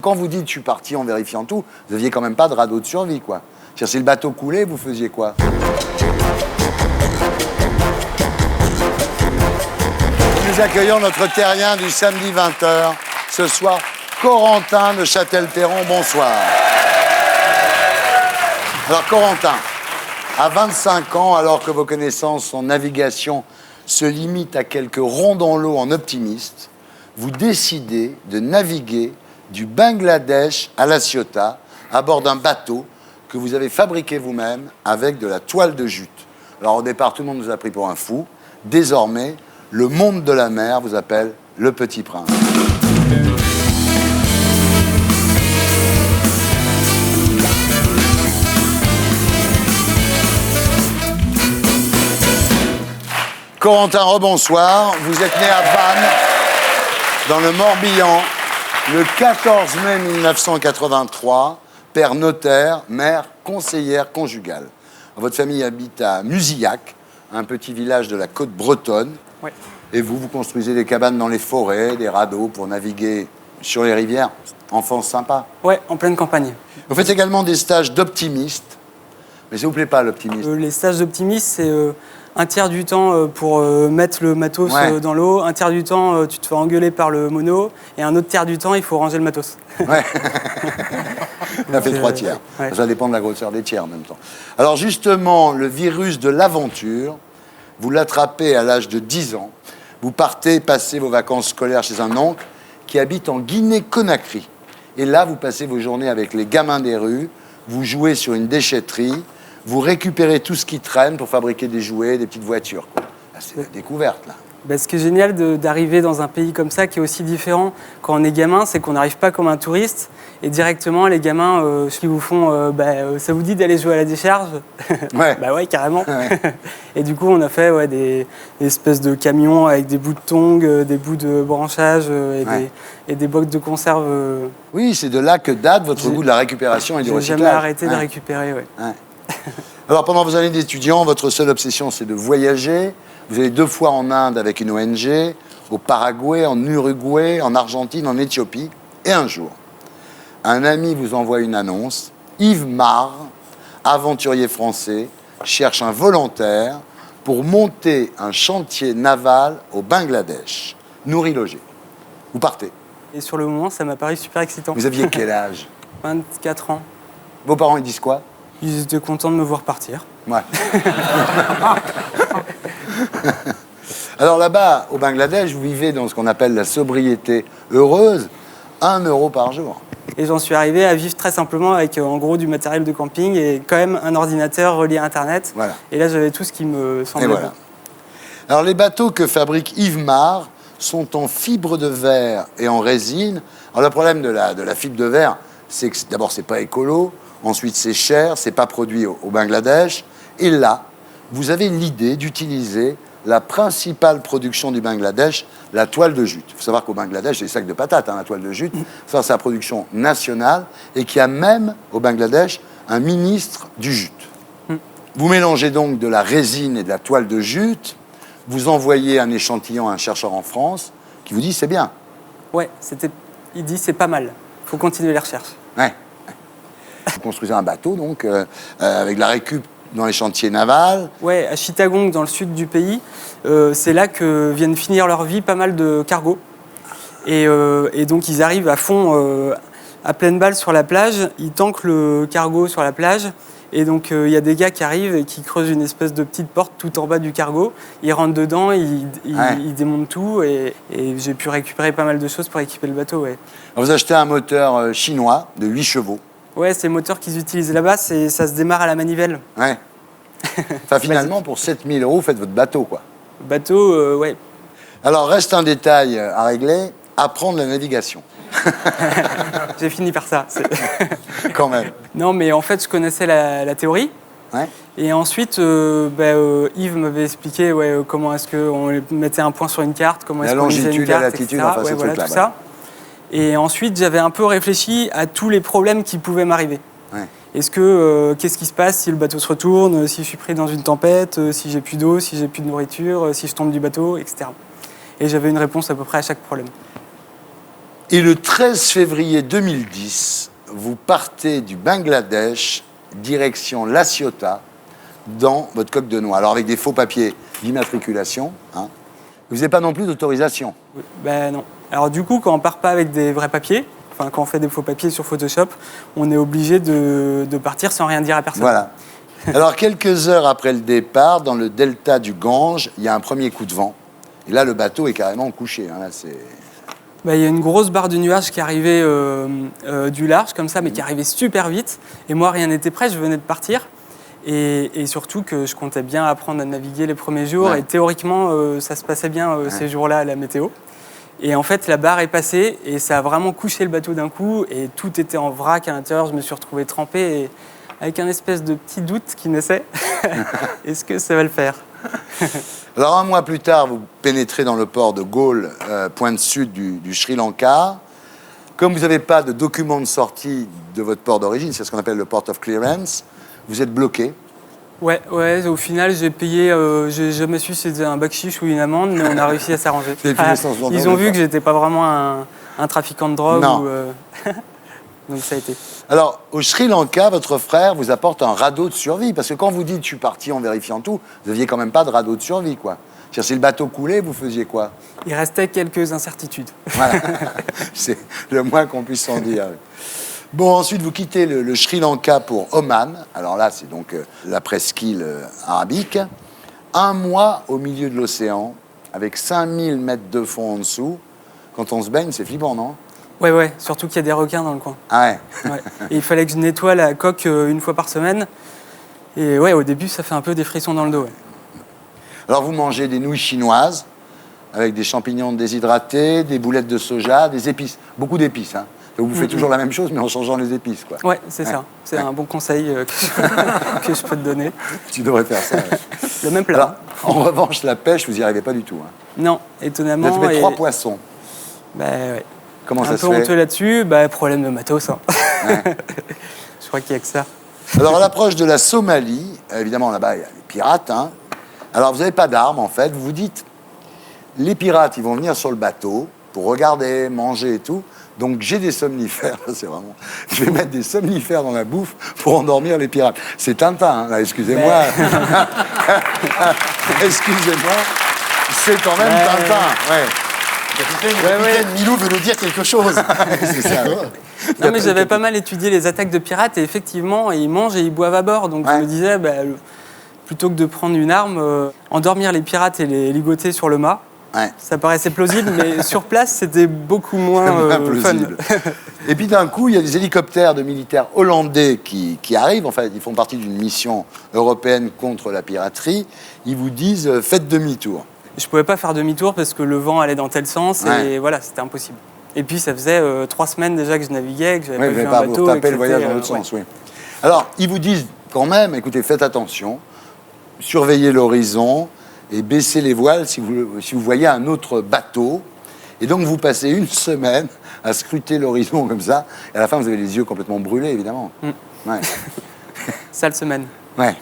Quand vous dites « je suis parti en vérifiant tout », vous n'aviez quand même pas de radeau de survie, quoi. Si le bateau coulait, vous faisiez quoi? Nous accueillons notre terrien du samedi 20h. Ce soir, Corentin de Châtel-Perron, bonsoir. Alors Corentin, à 25 ans, alors que vos connaissances en navigation se limitent à quelques ronds dans l'eau en optimiste, vous décidez de naviguer du Bangladesh à La Ciotat à bord d'un bateau que vous avez fabriqué vous-même avec de la toile de jute. Alors au départ, tout le monde nous a pris pour un fou. Désormais, le monde de la mer vous appelle le Petit Prince. Corentin, rebonsoir. Vous êtes né à Vannes, dans le Morbihan, le 14 mai 1983, père notaire, mère conseillère conjugale. Votre famille habite à Musillac, un petit village de la côte bretonne. Ouais. Et vous construisez des cabanes dans les forêts, des radeaux pour naviguer sur les rivières. Enfance sympa. Ouais, en pleine campagne. Vous faites également des stages d'optimiste. Mais ça vous plaît pas, l'optimiste? Les stages d'optimiste, c'est un tiers du temps pour mettre le matos dans l'eau, un tiers du temps, tu te fais engueuler par le mono, et un autre tiers du temps, il faut ranger le matos. Ouais. Ça fait 3 tiers. Ouais. Ça dépend de la grosseur des tiers en même temps. Alors justement, le virus de l'aventure, vous l'attrapez à l'âge de 10 ans. Vous partez passer vos vacances scolaires chez un oncle qui habite en Guinée-Conakry. Et là, vous passez vos journées avec les gamins des rues, vous jouez sur une déchetterie, vous récupérez tout ce qui traîne pour fabriquer des jouets, des petites voitures, quoi. Là, c'est la découverte, là. Ben, ce qui est génial d'arriver dans un pays comme ça, qui est aussi différent quand on est gamin, c'est qu'on n'arrive pas comme un touriste. Et directement, les gamins, ce qu'ils vous font, ça vous dit d'aller jouer à la décharge? Ouais. Bah ouais, carrément. Ouais. Et du coup, on a fait des espèces de camions avec des bouts de tongs, des bouts de branchage et des bocs de conserve. Oui, c'est de là que date votre goût de la récupération et du J'ai recyclage. jamais arrêté de récupérer, ouais. Alors, pendant vos années d'étudiant, votre seule obsession, c'est de voyager. Vous allez 2 fois en Inde avec une ONG, au Paraguay, en Uruguay, en Argentine, en Éthiopie. Et un jour, un ami vous envoie une annonce. Yves Marre, aventurier français, cherche un volontaire pour monter un chantier naval au Bangladesh. Nourri-logé. Vous partez. Et sur le moment, ça m'a paru super excitant. Vous aviez quel âge? 24 ans. Vos parents, ils disent quoi? Ils étaient contents de me voir partir. Ouais. Alors là-bas, au Bangladesh, vous vivez dans ce qu'on appelle la sobriété heureuse, 1 euro par jour. Et j'en suis arrivé à vivre très simplement avec, en gros, du matériel de camping et quand même un ordinateur relié à Internet. Voilà. Et là, j'avais tout ce qui me semblait Et voilà. bon. Alors les bateaux que fabrique Yves Marre sont en fibre de verre et en résine. Alors le problème de la fibre de verre, c'est que d'abord, c'est pas écolo. Ensuite, c'est cher, c'est pas produit au Bangladesh. Et là, vous avez l'idée d'utiliser la principale production du Bangladesh, la toile de jute. Il faut savoir qu'au Bangladesh, c'est des sacs de patates, la toile de jute. Ça, c'est la production nationale et qui a même, au Bangladesh, un ministre du jute. Vous mélangez donc de la résine et de la toile de jute. Vous envoyez un échantillon à un chercheur en France qui vous dit « c'est bien ». Ouais, il dit c'est pas mal. Il faut continuer les recherches. Ouais. Vous construisez un bateau, donc, avec de la récup dans les chantiers navals. Ouais, à Chittagong, dans le sud du pays, c'est là que viennent finir leur vie pas mal de cargos. Et donc, ils arrivent à fond, à pleine balle sur la plage. Ils tankent le cargo sur la plage. Et donc, il y a des gars qui arrivent et qui creusent une espèce de petite porte tout en bas du cargo. Ils rentrent dedans, ils démontent tout. Et j'ai pu récupérer pas mal de choses pour équiper le bateau, ouais. Vous achetez un moteur chinois de 8 chevaux. Ouais, c'est le moteur qu'ils utilisent là-bas, ça se démarre à la manivelle. Ouais. Enfin, finalement, pour 7 000 €, vous faites votre bateau, quoi. Bateau, ouais. Alors, reste un détail à régler, apprendre la navigation. J'ai fini par ça. Quand même. Non, mais en fait, je connaissais la théorie. Ouais. Et ensuite, Yves m'avait expliqué comment est-ce qu'on mettait un point sur une carte, comment est-ce qu'on lisait une carte, la latitude, etc. enfin, ce truc-là. Tout ça. Et ensuite, j'avais un peu réfléchi à tous les problèmes qui pouvaient m'arriver. Ouais. Qu'est-ce qui se passe si le bateau se retourne, si je suis pris dans une tempête, si j'ai plus d'eau, si j'ai plus de nourriture, si je tombe du bateau, etc. Et j'avais une réponse à peu près à chaque problème. Et le 13 février 2010, vous partez du Bangladesh, direction La Ciotat, dans votre coque de noix. Alors avec des faux papiers d'immatriculation, hein. Vous n'avez pas non plus d'autorisation. Ben non. Alors du coup, quand on part pas avec des vrais papiers, enfin quand on fait des faux papiers sur Photoshop, on est obligé de partir sans rien dire à personne. Voilà. Alors quelques heures après le départ, dans le delta du Gange, il y a un premier coup de vent. Et là, le bateau est carrément couché. Hein. Là, c'est... Ben, il y a une grosse barre de nuages qui arrivait du large, comme ça, mais qui arrivait super vite. Et moi, rien n'était prêt, je venais de partir. Et surtout que je comptais bien apprendre à naviguer les premiers jours. Ouais. Et théoriquement, ça se passait bien ces jours-là à la météo. Et en fait, la barre est passée et ça a vraiment couché le bateau d'un coup. Et tout était en vrac à l'intérieur. Je me suis retrouvé trempé et avec un espèce de petit doute qui naissait. Est-ce que ça va le faire? Alors un mois plus tard, vous pénétrez dans le port de Galle, pointe sud du Sri Lanka. Comme vous n'avez pas de document de sortie de votre port d'origine, c'est ce qu'on appelle le port of clearance, vous êtes bloqué. Ouais, au final, j'ai payé, j'ai jamais su si c'était un bakchich ou une amende, mais on a réussi à s'arranger. Ils ont vu que j'étais pas vraiment un trafiquant de drogue. Non. Donc ça a été. Alors, au Sri Lanka, votre frère vous apporte un radeau de survie, parce que quand vous dites « je suis parti en vérifiant tout », vous n'aviez quand même pas de radeau de survie, quoi. C'est-à-dire, si le bateau coulait, vous faisiez quoi? Il restait quelques incertitudes. Voilà, c'est le moins qu'on puisse en dire. Bon, ensuite, vous quittez le Sri Lanka pour Oman. Alors là, c'est donc la presqu'île arabique. Un mois au milieu de l'océan, avec 5000 mètres de fond en dessous. Quand on se baigne, c'est flippant, non? Ouais, surtout qu'il y a des requins dans le coin. Ah ouais. Ouais. Et il fallait que je nettoie la coque une fois par semaine. Et ouais, au début, ça fait un peu des frissons dans le dos. Ouais. Alors, vous mangez des nouilles chinoises avec des champignons déshydratés, des boulettes de soja, des épices. Beaucoup d'épices, hein. Vous faites toujours la même chose, mais en changeant les épices, quoi. Ouais, c'est ça. C'est un bon conseil que je peux te donner. Tu devrais faire ça. Ouais. Le même plat. Alors, en revanche, la pêche, vous n'y arrivez pas du tout. Hein. Non, étonnamment. Vous avez fait 3 poissons. Bah ouais. Comment ça se fait? Un peu honteux là-dessus, problème de matos. Hein. Ouais. Je crois qu'il n'y a que ça. Alors, à l'approche de la Somalie, évidemment, là-bas, il y a les pirates. Hein. Alors, vous n'avez pas d'armes, en fait. Vous vous dites, les pirates, ils vont venir sur le bateau pour regarder, manger et tout. Donc, j'ai des somnifères. C'est vraiment... Je vais mettre des somnifères dans la bouffe pour endormir les pirates. C'est Tintin, hein, là, excusez-moi. Excusez-moi. C'est quand même Tintin, ouais. Capitaine Milou veut nous dire quelque chose. C'est ça. Non, mais j'avais pas mal étudié les attaques de pirates et effectivement, ils mangent et ils boivent à bord. Donc je me disais, plutôt que de prendre une arme, endormir les pirates et les ligoter sur le mât, ça paraissait plausible, mais sur place, c'était beaucoup moins plausible. Et puis d'un coup, il y a des hélicoptères de militaires hollandais qui arrivent. En fait, ils font partie d'une mission européenne contre la piraterie. Ils vous disent, faites demi-tour. Je pouvais pas faire demi-tour parce que le vent allait dans tel sens et voilà, c'était impossible. Et puis ça faisait 3 semaines déjà que je naviguais, que j'avais pas vu un bateau. Vous tapez le voyage dans l'autre sens, oui. Alors, ils vous disent quand même, écoutez, faites attention, surveillez l'horizon et baissez les voiles si vous voyez un autre bateau. Et donc, vous passez une semaine à scruter l'horizon comme ça. Et à la fin, vous avez les yeux complètement brûlés, évidemment. Ouais. Sale semaine. Ouais.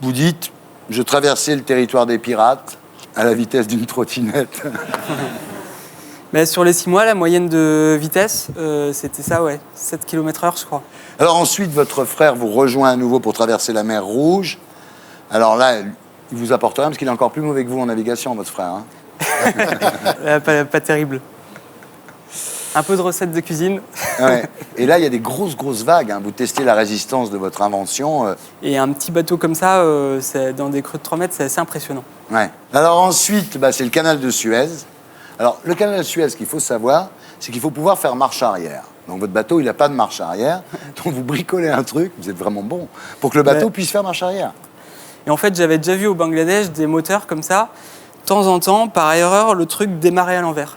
Vous dites, je traversais le territoire des pirates à la vitesse d'une trottinette. Mais sur les 6 mois, la moyenne de vitesse, c'était ça, 7 km/h, je crois. Alors ensuite, votre frère vous rejoint à nouveau pour traverser la mer Rouge. Alors là, il vous apporte rien parce qu'il est encore plus mauvais que vous en navigation, votre frère. Hein. Pas terrible. Un peu de recettes de cuisine. Ouais. Et là, il y a des grosses vagues. Hein. Vous testez la résistance de votre invention. Et un petit bateau comme ça, dans des creux de 3 mètres, c'est assez impressionnant. Ouais. Alors ensuite, c'est le canal de Suez. Alors, le canal de Suez, ce qu'il faut savoir, c'est qu'il faut pouvoir faire marche arrière. Donc, votre bateau, il n'a pas de marche arrière. Donc, vous bricolez un truc, vous êtes vraiment bon, pour que le bateau puisse faire marche arrière. Et en fait, j'avais déjà vu au Bangladesh des moteurs comme ça. De temps en temps, par erreur, le truc démarrait à l'envers.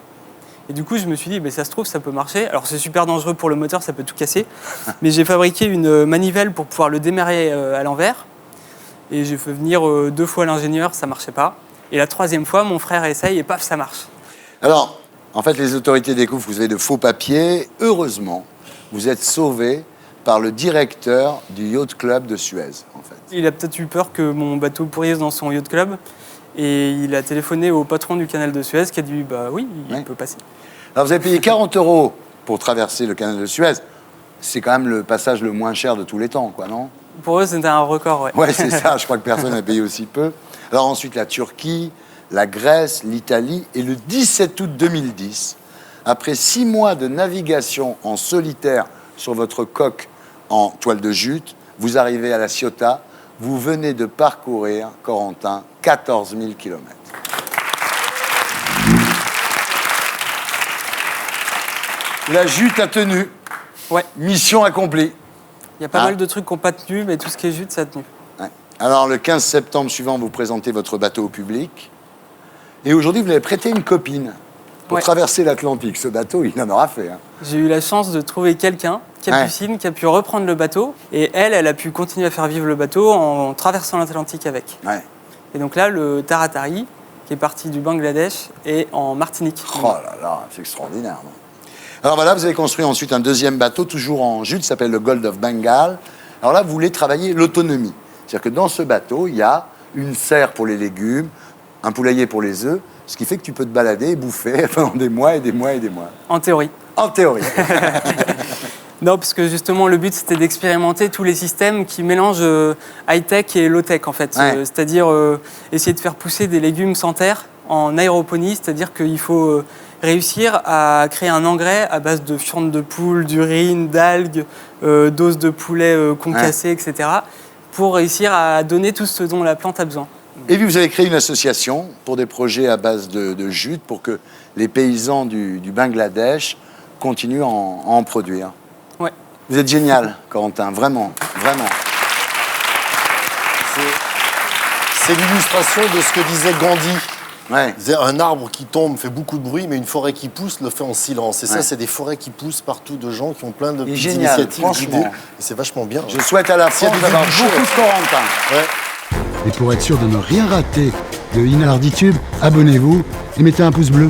Et du coup, je me suis dit, ça se trouve, ça peut marcher. Alors, c'est super dangereux pour le moteur, ça peut tout casser. Mais j'ai fabriqué une manivelle pour pouvoir le démarrer à l'envers. Et j'ai fait venir 2 fois l'ingénieur, ça marchait pas. Et la 3e fois, mon frère essaye et paf, ça marche. Alors, en fait, les autorités découvrent que vous avez de faux papiers. Heureusement, vous êtes sauvé par le directeur du yacht club de Suez, en fait. Il a peut-être eu peur que mon bateau pourrisse dans son yacht club. Et il a téléphoné au patron du canal de Suez qui a dit, oui, il peut passer. Alors, vous avez payé 40 € pour traverser le canal de Suez. C'est quand même le passage le moins cher de tous les temps, quoi, non? Pour eux, c'était un record, ouais. Ouais, c'est ça. Je crois que personne n'a payé aussi peu. Alors ensuite, la Turquie, la Grèce, l'Italie. Et le 17 août 2010, après 6 mois de navigation en solitaire sur votre coque en toile de jute, vous arrivez à La Ciotat. Vous venez de parcourir, Corentin, 14 000 kilomètres. La jute a tenu. Ouais. Mission accomplie. Il y a pas mal de trucs qui n'ont pas tenu, mais tout ce qui est jute, ça a tenu. Ouais. Alors, le 15 septembre suivant, vous présentez votre bateau au public. Et aujourd'hui, vous l'avez prêté une copine pour traverser l'Atlantique. Ce bateau, il en aura fait. Hein. J'ai eu la chance de trouver quelqu'un, Capucine, qui a pu reprendre le bateau. Et elle a pu continuer à faire vivre le bateau en traversant l'Atlantique avec. Ouais. Et donc là, le Taratari, qui est parti du Bangladesh, est en Martinique. Oh là là, c'est extraordinaire. Non? Alors voilà, vous avez construit ensuite un deuxième bateau, toujours en jute, qui s'appelle le Gold of Bengal. Alors là, vous voulez travailler l'autonomie. C'est-à-dire que dans ce bateau, il y a une serre pour les légumes, un poulailler pour les œufs, ce qui fait que tu peux te balader et bouffer pendant des mois et des mois et des mois. En théorie. En théorie. Non, parce que justement, le but, c'était d'expérimenter tous les systèmes qui mélangent high-tech et low-tech, en fait. Ouais. C'est-à-dire essayer de faire pousser des légumes sans terre en aéroponie, c'est-à-dire qu'il faut réussir à créer un engrais à base de fientes de poule, d'urine, d'algues, d'os de poulet concassés, etc., pour réussir à donner tout ce dont la plante a besoin. Et puis vous avez créé une association pour des projets à base de jute pour que les paysans du Bangladesh continuent à en produire. Ouais. Vous êtes génial, Corentin, vraiment, vraiment. C'est l'illustration de ce que disait Gandhi. Ouais. Il disait, un arbre qui tombe fait beaucoup de bruit, mais une forêt qui pousse le fait en silence. Et ça, c'est des forêts qui poussent partout de gens qui ont plein de petites initiatives, d'idées. Et c'est vachement bien. Je souhaite à la France d'avoir beaucoup de Corentin. Ouais. Et pour être sûr de ne rien rater de Inarditube, abonnez-vous et mettez un pouce bleu.